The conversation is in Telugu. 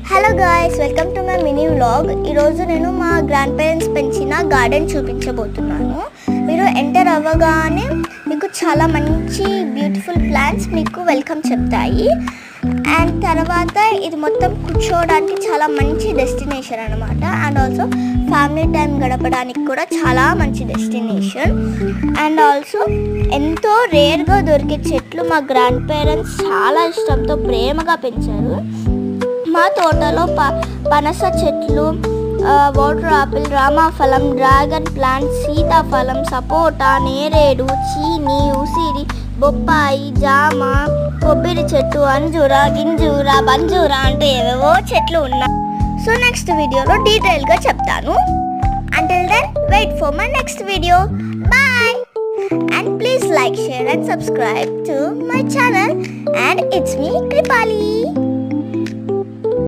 Hello guys, welcome to my mini vlog. ఈరోజు నేను మా గ్రాండ్ పేరెంట్స్ పెంచిన గార్డెన్ చూపించబోతున్నాను. మీరు ఎంటర్ అవ్వగానే మీకు చాలా మంచి బ్యూటిఫుల్ ప్లాంట్స్ మీకు వెల్కమ్ చెప్తాయి. అండ్ తర్వాత ఇది మొత్తం కూర్చోవడానికి చాలా మంచి డెస్టినేషన్ అనమాట. అండ్ ఆల్సో ఫ్యామిలీ టైం గడపడానికి కూడా చాలా మంచి డెస్టినేషన్. అండ్ ఆల్సో ఎంతో రేర్గా దొరికే చెట్లు మా గ్రాండ్ పేరెంట్స్ చాలా ఇష్టంతో ప్రేమగా పెంచారు. మా తోటలో పనస చెట్లు, వాటర్ ఆపిల్, రామాఫలం, డ్రాగన్ ప్లాంట్, సీతాఫలం, సపోటా, నేరేడు, చీని, ఉసిరి, బొప్పాయి, జామ, కొబ్బరి చెట్టు, అంజూర, గింజూర, బంజూర అంటే ఏవేవో చెట్లు ఉన్నాయి. సో నెక్స్ట్ వీడియోలో డీటెయిల్గా చెప్తాను. Until then, wait for my next video. Bye! And please like, share and subscribe to my channel. And it's me, Kripali.